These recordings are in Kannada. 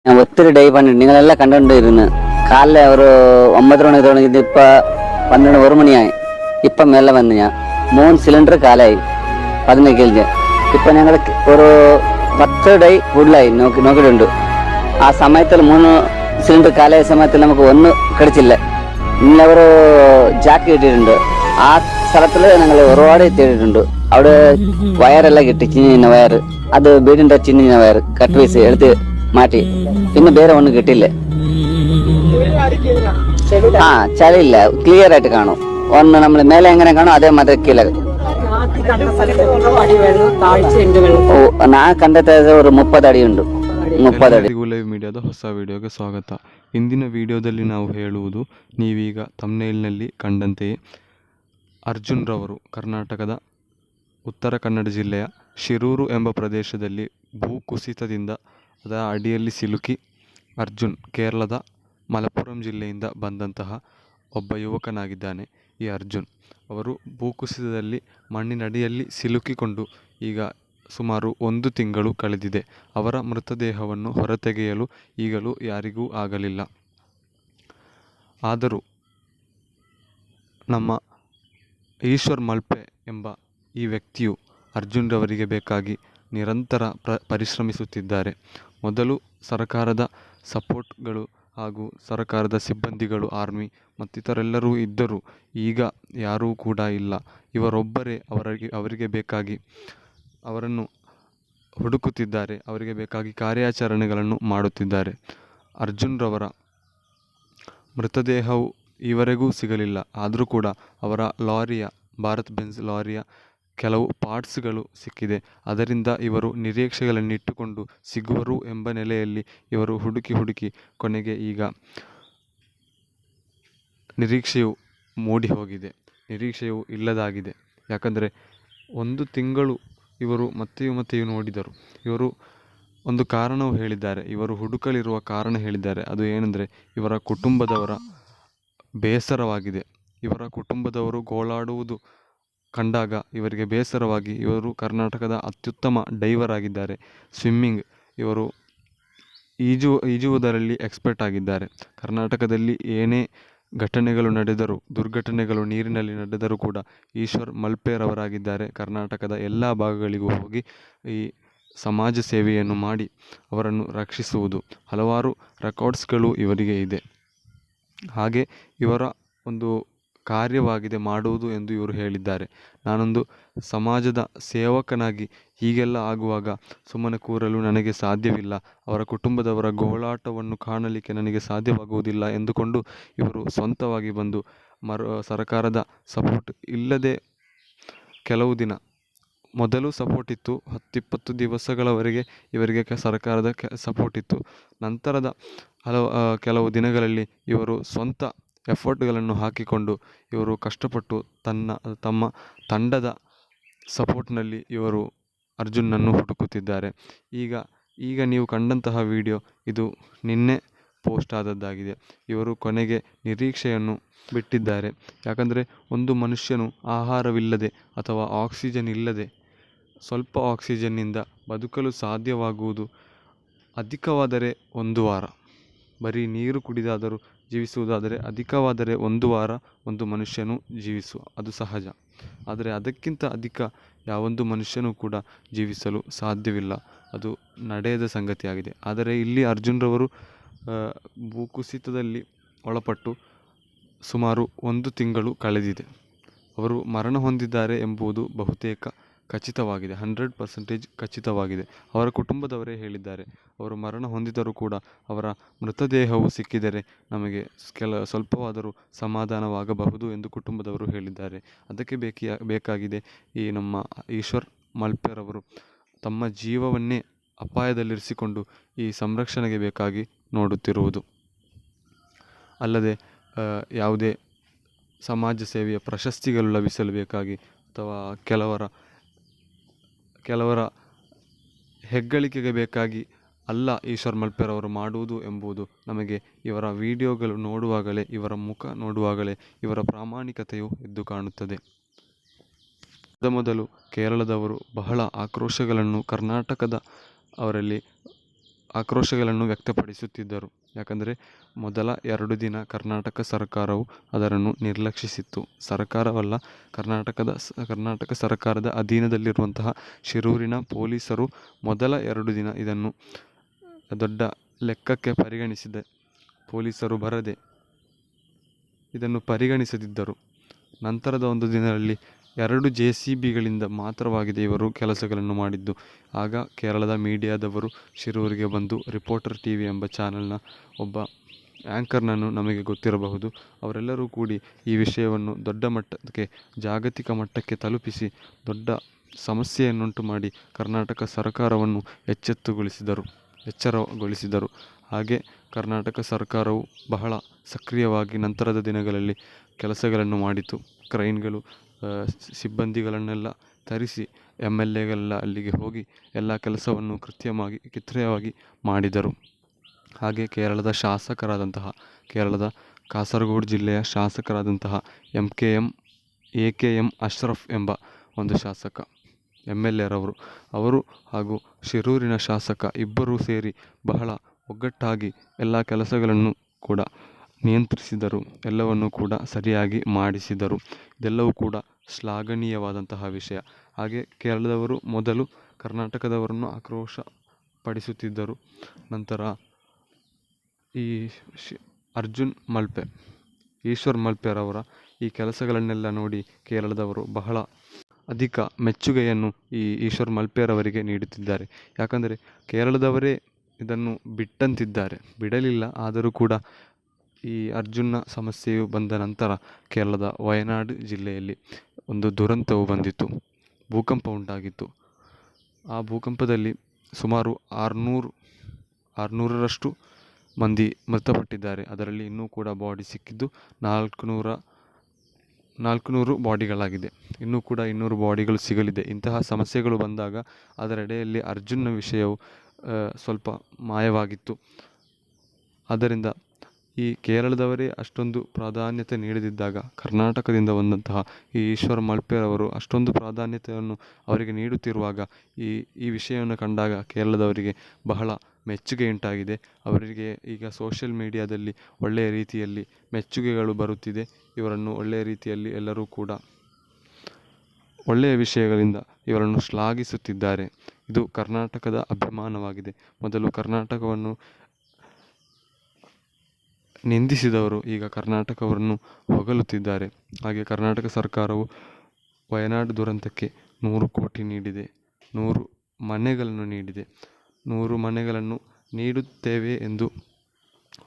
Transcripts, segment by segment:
ഞാൻ ഒത്തിരി ഡേ പണിട്ട് നിങ്ങളെല്ലാം കണ്ടുകൊണ്ടിരുന്നു. കാലിലെ ഒരു 9 മണി തുടങ്ങിയത് ഇപ്പം 12 1 മണിയായി. ഇപ്പം മേലെ വന്ന് ഞാൻ 3 സിലിണ്ടർ കാലായി 15 kg. ഇപ്പം ഞങ്ങൾ ഒരു 10 ഡേ കൂടുതലായി നോക്കിയിട്ടുണ്ട്. ആ സമയത്തിൽ 3 സിലിണ്ടർ കാലായ സമയത്തിൽ നമുക്ക് ഒന്നും കിടച്ചില്ല. ഇന്നലെ ഒരു ജാക്ക് കിട്ടിയിട്ടുണ്ട്. ആ സ്ഥലത്തിൽ ഞങ്ങൾ ഒരുപാട് തേടിയിട്ടുണ്ട്. അവിടെ വയറെല്ലാം കിട്ടി, ചിന്ന വയർ. അത് വീടിൻ്റെ ചിന്ന വയർ കട്ട് പീസ് എടുത്ത് മാറ്റി. പിന്നെ ಬೇರೆ ഒന്നും കിട്ടില്ല. ആ ചളിയില്ല, ക്ലിയർ ആയിട്ട് കാണും. ഒന്ന് നമ്മൾ മേലെ എങ്ങനെ കാണും അതേ മാതിരി കീഴെ. ನಾ ಕಂಡ ഒരു 30 ಅಡಿ ಉಂಟು. 30 ಅಡಿ. ಲೈವ್ ಮೀಡಿಯಾದ ಹೊಸ ವಿಡಿಯೋಗೆ ಸ್ವಾಗತ. ಇಂದಿನ ವಿಡಿಯೋದಲ್ಲಿ ನಾವು ಹೇಳುವುದು ನೀವೀಗ ಥಂಬ್ನೇಲ್ನಲ್ಲಿ ಕಂಡಂತೆಯೇ ಅರ್ಜುನ್ ರವರು ಕರ್ನಾಟಕದ ಉತ್ತರ ಕನ್ನಡ ಜಿಲ್ಲೆಯ ಶಿರೂರು ಎಂಬ ಪ್ರದೇಶದಲ್ಲಿ ಭೂಕುಸಿತದಿಂದ ಅದರ ಅಡಿಯಲ್ಲಿ ಸಿಲುಕಿ ಅರ್ಜುನ್ ಕೇರಳದ ಮಲಪ್ಪುರಂ ಜಿಲ್ಲೆಯಿಂದ ಬಂದಂತಹ ಒಬ್ಬ ಯುವಕನಾಗಿದ್ದಾನೆ. ಈ ಅರ್ಜುನ್ ಅವರು ಭೂಕುಸಿತದಲ್ಲಿ ಮಣ್ಣಿನಡಿಯಲ್ಲಿ ಸಿಲುಕಿಕೊಂಡು ಈಗ ಸುಮಾರು 1 ತಿಂಗಳು ಕಳೆದಿದೆ. ಅವರ ಮೃತದೇಹವನ್ನು ಹೊರತೆಗೆಯಲು ಈಗಲೂ ಯಾರಿಗೂ ಆಗಲಿಲ್ಲ. ಆದರೂ ನಮ್ಮ ಈಶ್ವರ್ ಮಲ್ಪೆ ಎಂಬ ಈ ವ್ಯಕ್ತಿಯು ಅರ್ಜುನ್ ರವರಿಗೆ ಬೇಕಾಗಿ ನಿರಂತರ ಪರಿಶ್ರಮಿಸುತ್ತಿದ್ದಾರೆ. ಮೊದಲು ಸರ್ಕಾರದ ಸಪೋರ್ಟ್ಗಳು ಹಾಗೂ ಸರ್ಕಾರದ ಸಿಬ್ಬಂದಿಗಳು, ಆರ್ಮಿ ಮತ್ತಿತರೆಲ್ಲರೂ ಇದ್ದರೂ ಈಗ ಯಾರೂ ಕೂಡ ಇಲ್ಲ. ಇವರೊಬ್ಬರೇ ಅವರಿಗೆ ಬೇಕಾಗಿ ಅವರನ್ನು ಹುಡುಕುತ್ತಿದ್ದಾರೆ, ಅವರಿಗೆ ಬೇಕಾಗಿ ಕಾರ್ಯಾಚರಣೆಗಳನ್ನು ಮಾಡುತ್ತಿದ್ದಾರೆ. ಅರ್ಜುನ್ ರವರ ಮೃತದೇಹವು ಈವರೆಗೂ ಸಿಗಲಿಲ್ಲ. ಆದರೂ ಕೂಡ ಅವರ ಲಾರಿಯ, ಭಾರತ್ ಬೆಂಜ್ ಲಾರಿಯ ಕೆಲವು ಪಾರ್ಟ್ಸ್ಗಳು ಸಿಕ್ಕಿದೆ. ಅದರಿಂದ ಇವರು ನಿರೀಕ್ಷೆಗಳನ್ನಿಟ್ಟುಕೊಂಡು ಸಿಗುವರು ಎಂಬ ನೆಲೆಯಲ್ಲಿ ಇವರು ಹುಡುಕಿ ಕೊನೆಗೆ ಈಗ ನಿರೀಕ್ಷೆಯು ಮೂಡಿ ಹೋಗಿದೆ, ನಿರೀಕ್ಷೆಯು ಇಲ್ಲದಾಗಿದೆ. ಯಾಕಂದರೆ 1 ತಿಂಗಳು ಇವರು ಮತ್ತೆಯೂ ನೋಡಿದರು. ಇವರು ಒಂದು ಕಾರಣವೂ ಹೇಳಿದ್ದಾರೆ, ಇವರು ಹುಡುಕಲಿರುವ ಕಾರಣ ಹೇಳಿದ್ದಾರೆ. ಅದು ಏನೆಂದರೆ ಇವರ ಕುಟುಂಬದವರ ಬೇಸರವಾಗಿದೆ. ಇವರ ಕುಟುಂಬದವರು ಗೋಳಾಡುವುದು ಕಂಡಾಗ ಇವರಿಗೆ ಬೇಸರವಾಗಿ, ಇವರು ಕರ್ನಾಟಕದ ಅತ್ಯುತ್ತಮ ಡೈವರ್ ಆಗಿದ್ದಾರೆ. ಸ್ವಿಮ್ಮಿಂಗ್ ಇವರು ಈಜುವುದರಲ್ಲಿ ಎಕ್ಸ್ಪರ್ಟ್ ಆಗಿದ್ದಾರೆ. ಕರ್ನಾಟಕದಲ್ಲಿ ಏನೇ ಘಟನೆಗಳು ನಡೆದರೂ, ದುರ್ಘಟನೆಗಳು ನೀರಿನಲ್ಲಿ ನಡೆದರೂ ಕೂಡ ಈಶ್ವರ್ ಮಲ್ಪೆರವರಾಗಿದ್ದಾರೆ. ಕರ್ನಾಟಕದ ಎಲ್ಲ ಭಾಗಗಳಿಗೂ ಹೋಗಿ ಈ ಸಮಾಜ ಸೇವೆಯನ್ನು ಮಾಡಿ ಅವರನ್ನು ರಕ್ಷಿಸುವುದು, ಹಲವಾರು ರೆಕಾರ್ಡ್ಸ್ಗಳು ಇವರಿಗೆ ಇದೆ. ಹಾಗೆ ಇವರ ಒಂದು ಕಾರ್ಯವಾಗಿದೆ ಮಾಡುವುದು ಎಂದು ಇವರು ಹೇಳಿದ್ದಾರೆ. ನಾನೊಂದು ಸಮಾಜದ ಸೇವಕನಾಗಿ ಹೀಗೆಲ್ಲ ಆಗುವಾಗ ಸುಮ್ಮನೆ ಕೂರಲು ನನಗೆ ಸಾಧ್ಯವಿಲ್ಲ, ಅವರ ಕುಟುಂಬದವರ ಗೋಳಾಟವನ್ನು ಕಾಣಲಿಕ್ಕೆ ನನಗೆ ಸಾಧ್ಯವಾಗುವುದಿಲ್ಲ ಎಂದುಕೊಂಡು ಇವರು ಸ್ವಂತವಾಗಿ ಬಂದು ಸರ್ಕಾರದ ಸಪೋರ್ಟ್ ಇಲ್ಲದೆ ಕೆಲವು ದಿನ ಮೊದಲು ಸಪೋರ್ಟ್ ಇತ್ತು, 10-20 ದಿವಸಗಳವರೆಗೆ ಇವರಿಗೆ ಸರ್ಕಾರದ ಸಪೋರ್ಟ್ ಇತ್ತು. ನಂತರದ ಕೆಲವು ದಿನಗಳಲ್ಲಿ ಇವರು ಸ್ವಂತ ಎಫರ್ಟ್ಗಳನ್ನು ಹಾಕಿಕೊಂಡು ಇವರು ಕಷ್ಟಪಟ್ಟು ತಮ್ಮ ತಂಡದ ಸಪೋರ್ಟ್ನಲ್ಲಿ ಇವರು ಅರ್ಜುನನ್ನು ಹುಡುಕುತ್ತಿದ್ದಾರೆ. ಈಗ ನೀವು ಕಂಡಂತಹ ವಿಡಿಯೋ ಇದು ನಿನ್ನೆ ಪೋಸ್ಟ್ ಆದದ್ದಾಗಿದೆ. ಇವರು ಕೊನೆಗೆ ನಿರೀಕ್ಷೆಯನ್ನು ಬಿಟ್ಟಿದ್ದಾರೆ. ಯಾಕಂದರೆ ಒಂದು ಮನುಷ್ಯನು ಆಹಾರವಿಲ್ಲದೆ ಅಥವಾ ಆಕ್ಸಿಜನ್ ಇಲ್ಲದೆ, ಸ್ವಲ್ಪ ಆಕ್ಸಿಜನ್ನಿಂದ ಬದುಕಲು ಸಾಧ್ಯವಾಗುವುದು ಅಧಿಕವಾದರೆ 1 ವಾರ. ಬರೀ ನೀರು ಕುಡಿದಾದರೂ ಜೀವಿಸುವುದಾದರೆ ಅಧಿಕವಾದರೆ 1 ವಾರ ಒಂದು ಮನುಷ್ಯನು ಅದು ಸಹಜ. ಆದರೆ ಅದಕ್ಕಿಂತ ಅಧಿಕ ಯಾವೊಂದು ಮನುಷ್ಯನೂ ಕೂಡ ಜೀವಿಸಲು ಸಾಧ್ಯವಿಲ್ಲ, ಅದು ನಡೆಯದ ಸಂಗತಿಯಾಗಿದೆ. ಆದರೆ ಇಲ್ಲಿ ಅರ್ಜುನ್ ರವರು ಭೂಕುಸಿತದಲ್ಲಿ ಒಳಪಟ್ಟು ಸುಮಾರು 1 ತಿಂಗಳು ಕಳೆದಿದೆ. ಅವರು ಮರಣ ಹೊಂದಿದ್ದಾರೆ ಎಂಬುದು ಬಹುತೇಕ ಖಚಿತವಾಗಿದೆ, 100% ಖಚಿತವಾಗಿದೆ. ಅವರ ಕುಟುಂಬದವರೇ ಹೇಳಿದ್ದಾರೆ, ಅವರು ಮರಣ ಹೊಂದಿದರೂ ಕೂಡ ಅವರ ಮೃತದೇಹವು ಸಿಕ್ಕಿದರೆ ನಮಗೆ ಸ್ವಲ್ಪವಾದರೂ ಸಮಾಧಾನವಾಗಬಹುದು ಎಂದು ಕುಟುಂಬದವರು ಹೇಳಿದ್ದಾರೆ. ಅದಕ್ಕೆ ಬೇಕಾಗಿದೆ ಈ ನಮ್ಮ ಈಶ್ವರ್ ಮಲ್ಪೆರವರು ತಮ್ಮ ಜೀವವನ್ನೇ ಅಪಾಯದಲ್ಲಿರಿಸಿಕೊಂಡು ಈ ಸಂರಕ್ಷಣೆಗೆ ಬೇಕಾಗಿ ನೋಡುತ್ತಿರುವುದು. ಅಲ್ಲದೆ ಯಾವುದೇ ಸಮಾಜ ಸೇವೆಯ ಪ್ರಶಸ್ತಿಗಳು ಲಭಿಸಲು ಬೇಕಾಗಿ ಅಥವಾ ಕೆಲವರ ಹೆಗ್ಗಳಿಕೆಗೆ ಬೇಕಾಗಿ ಅಲ್ಲ ಈಶ್ವರ್ ಮಲ್ಪೆರವರು ಮಾಡುವುದು ಎಂಬುದು ನಮಗೆ ಇವರ ವಿಡಿಯೋಗಳು ನೋಡುವಾಗಲೇ, ಇವರ ಮುಖ ನೋಡುವಾಗಲೇ ಇವರ ಪ್ರಾಮಾಣಿಕತೆಯು ಎದ್ದು ಕಾಣುತ್ತದೆ. ಮೊದಲು ಕೇರಳದವರು ಬಹಳ ಆಕ್ರೋಶಗಳನ್ನು ಕರ್ನಾಟಕದ ಅವರಲ್ಲಿ ಆಕ್ರೋಶಗಳನ್ನು ವ್ಯಕ್ತಪಡಿಸುತ್ತಿದ್ದರು. ಯಾಕಂದರೆ ಮೊದಲ 2 ದಿನ ಕರ್ನಾಟಕ ಸರ್ಕಾರವು ಅದನ್ನು ನಿರ್ಲಕ್ಷಿಸಿತ್ತು. ಸರ್ಕಾರವಲ್ಲ, ಕರ್ನಾಟಕ ಸರ್ಕಾರದ ಅಧೀನದಲ್ಲಿರುವಂತಹ ಶಿರೂರಿನ ಪೊಲೀಸರು ಮೊದಲ 2 ದಿನ ಇದನ್ನು ದೊಡ್ಡ ಲೆಕ್ಕಕ್ಕೆ ಪರಿಗಣಿಸಿದೆ. ಪೊಲೀಸರು ಬರದೆ ಇದನ್ನು ಪರಿಗಣಿಸದಿದ್ದರು. ನಂತರದ ಒಂದು ದಿನದಲ್ಲಿ 2 JCBಗಳಿಂದ ಮಾತ್ರವಾಗಿದೆ ಇವರು ಕೆಲಸಗಳನ್ನು ಮಾಡಿದ್ದು. ಆಗ ಕೇರಳದ ಮೀಡಿಯಾದವರು ಶಿರೂರಿಗೆ ಬಂದು ರಿಪೋರ್ಟರ್ TV ಎಂಬ ಚಾನಲ್ನ ಒಬ್ಬ ಆ್ಯಂಕರ್ನನ್ನು ನಮಗೆ ಗೊತ್ತಿರಬಹುದು, ಅವರೆಲ್ಲರೂ ಕೂಡಿ ಈ ವಿಷಯವನ್ನು ದೊಡ್ಡ ಮಟ್ಟಕ್ಕೆ, ಜಾಗತಿಕ ಮಟ್ಟಕ್ಕೆ ತಲುಪಿಸಿ ದೊಡ್ಡ ಸಮಸ್ಯೆಯನ್ನುಂಟು ಮಾಡಿ ಕರ್ನಾಟಕ ಸರ್ಕಾರವನ್ನು ಎಚ್ಚರಗೊಳಿಸಿದರು. ಹಾಗೆ ಕರ್ನಾಟಕ ಸರ್ಕಾರವು ಬಹಳ ಸಕ್ರಿಯವಾಗಿ ನಂತರದ ದಿನಗಳಲ್ಲಿ ಕೆಲಸಗಳನ್ನು ಮಾಡಿತು. ಕ್ರೈನ್ಗಳು, ಸಿಬ್ಬಂದಿಗಳನ್ನೆಲ್ಲ ತರಿಸಿ MLAಗಳೆಲ್ಲ ಅಲ್ಲಿಗೆ ಹೋಗಿ ಎಲ್ಲ ಕೆಲಸವನ್ನು ಕೃತ್ಯವಾಗಿ ಮಾಡಿದರು. ಹಾಗೆ ಕೇರಳದ ಕಾಸರಗೋಡು ಜಿಲ್ಲೆಯ ಶಾಸಕರಾದಂತಹ AKM ಅಶ್ರಫ್ ಎಂಬ ಒಂದು ಶಾಸಕ, MLA ಅವರು ಹಾಗೂ ಶಿರೂರಿನ ಶಾಸಕ ಇಬ್ಬರೂ ಸೇರಿ ಬಹಳ ಒಗ್ಗಟ್ಟಾಗಿ ಎಲ್ಲ ಕೆಲಸಗಳನ್ನು ಕೂಡ ನಿಯಂತ್ರಿಸಿದರು, ಎಲ್ಲವನ್ನು ಕೂಡ ಸರಿಯಾಗಿ ಮಾಡಿಸಿದರು. ಇದೆಲ್ಲವೂ ಕೂಡ ಶ್ಲಾಘನೀಯವಾದಂತಹ ವಿಷಯ. ಹಾಗೆ ಕೇರಳದವರು ಮೊದಲು ಕರ್ನಾಟಕದವರನ್ನು ಆಕ್ರೋಶಪಡಿಸುತ್ತಿದ್ದರು. ನಂತರ ಈ ಈಶ್ವರ್ ಮಲ್ಪೆರವರ ಈ ಕೆಲಸಗಳನ್ನೆಲ್ಲ ನೋಡಿ ಕೇರಳದವರು ಬಹಳ ಅಧಿಕ ಮೆಚ್ಚುಗೆಯನ್ನು ಈ ಈಶ್ವರ್ ಮಲ್ಪೆರವರಿಗೆ ನೀಡುತ್ತಿದ್ದಾರೆ. ಯಾಕಂದರೆ ಕೇರಳದವರೇ ಇದನ್ನು ಬಿಡಲಿಲ್ಲ. ಆದರೂ ಕೂಡ ಈ ಅರ್ಜುನ್ನ ಸಮಸ್ಯೆಯು ಬಂದ ನಂತರ ಕೇರಳದ ವಯನಾಡು ಜಿಲ್ಲೆಯಲ್ಲಿ ಒಂದು ದುರಂತವು ಬಂದಿತ್ತು, ಭೂಕಂಪ ಉಂಟಾಗಿತ್ತು. ಆ ಭೂಕಂಪದಲ್ಲಿ ಸುಮಾರು 600ರಷ್ಟು ಮಂದಿ ಮೃತಪಟ್ಟಿದ್ದಾರೆ. ಅದರಲ್ಲಿ ಇನ್ನೂ ಕೂಡ ಬಾಡಿ ಸಿಕ್ಕಿದ್ದು 400 ಬಾಡಿಗಳಾಗಿದೆ. ಇನ್ನೂ ಕೂಡ 200 ಬಾಡಿಗಳು ಸಿಗಲಿದೆ. ಇಂತಹ ಸಮಸ್ಯೆಗಳು ಬಂದಾಗ ಅದರೆಡೆಯಲ್ಲಿ ಅರ್ಜುನ್ನ ವಿಷಯವು ಸ್ವಲ್ಪ ಮಾಯವಾಗಿತ್ತು. ಆದ್ದರಿಂದ ಈ ಕೇರಳದವರೇ ಅಷ್ಟೊಂದು ಪ್ರಾಧಾನ್ಯತೆ ನೀಡದಿದ್ದಾಗ ಕರ್ನಾಟಕದಿಂದ ಬಂದಂತಹ ಈ ಈಶ್ವರ್ ಮಲ್ಪೆರವರು ಅಷ್ಟೊಂದು ಪ್ರಾಧಾನ್ಯತೆಯನ್ನು ಅವರಿಗೆ ನೀಡುತ್ತಿರುವಾಗ ಈ ವಿಷಯವನ್ನು ಕಂಡಾಗ ಕೇರಳದವರಿಗೆ ಬಹಳ ಮೆಚ್ಚುಗೆಯುಂಟಾಗಿದೆ. ಅವರಿಗೆ ಈಗ ಸೋಷಿಯಲ್ ಮೀಡಿಯಾದಲ್ಲಿ ಒಳ್ಳೆಯ ರೀತಿಯಲ್ಲಿ ಮೆಚ್ಚುಗೆಗಳು ಬರುತ್ತಿದೆ. ಇವರನ್ನು ಒಳ್ಳೆಯ ರೀತಿಯಲ್ಲಿ ಎಲ್ಲರೂ ಕೂಡ ಒಳ್ಳೆಯ ವಿಷಯಗಳಿಂದ ಇವರನ್ನು ಶ್ಲಾಘಿಸುತ್ತಿದ್ದಾರೆ. ಇದು ಕರ್ನಾಟಕದ ಅಭಿಮಾನವಾಗಿದೆ. ಮೊದಲು ಕರ್ನಾಟಕವನ್ನು ನಿಂದಿಸಿದವರು ಈಗ ಕರ್ನಾಟಕವನ್ನು ಹೊಗಳುತ್ತಿದ್ದಾರೆ. ಹಾಗೆ ಕರ್ನಾಟಕ ಸರ್ಕಾರವು ವಯನಾಡು ದುರಂತಕ್ಕೆ 100 ಕೋಟಿ ನೀಡಿದೆ, 100 ಮನೆಗಳನ್ನು ನೀಡಿದೆ. 100 ಮನೆಗಳನ್ನು ನೀಡುತ್ತೇವೆ ಎಂದು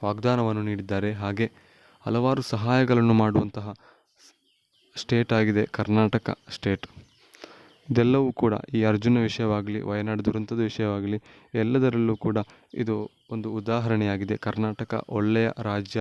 ವಾಗ್ದಾನವನ್ನು ನೀಡಿದ್ದಾರೆ. ಹಾಗೆ ಹಲವಾರು ಸಹಾಯಗಳನ್ನು ಮಾಡುವಂತಹ ಸ್ಟೇಟ್ ಆಗಿದೆ ಕರ್ನಾಟಕ ಸ್ಟೇಟ್. ಇದೆಲ್ಲವೂ ಕೂಡ ಈ ಅರ್ಜುನ ವಿಷಯವಾಗಲಿ, ವಯನಾಡು ದುರಂತದ ವಿಷಯವಾಗಲಿ, ಎಲ್ಲದರಲ್ಲೂ ಕೂಡ ಇದು ಒಂದು ಉದಾಹರಣೆಯಾಗಿದೆ. ಕರ್ನಾಟಕ ಒಳ್ಳೆಯ ರಾಜ್ಯ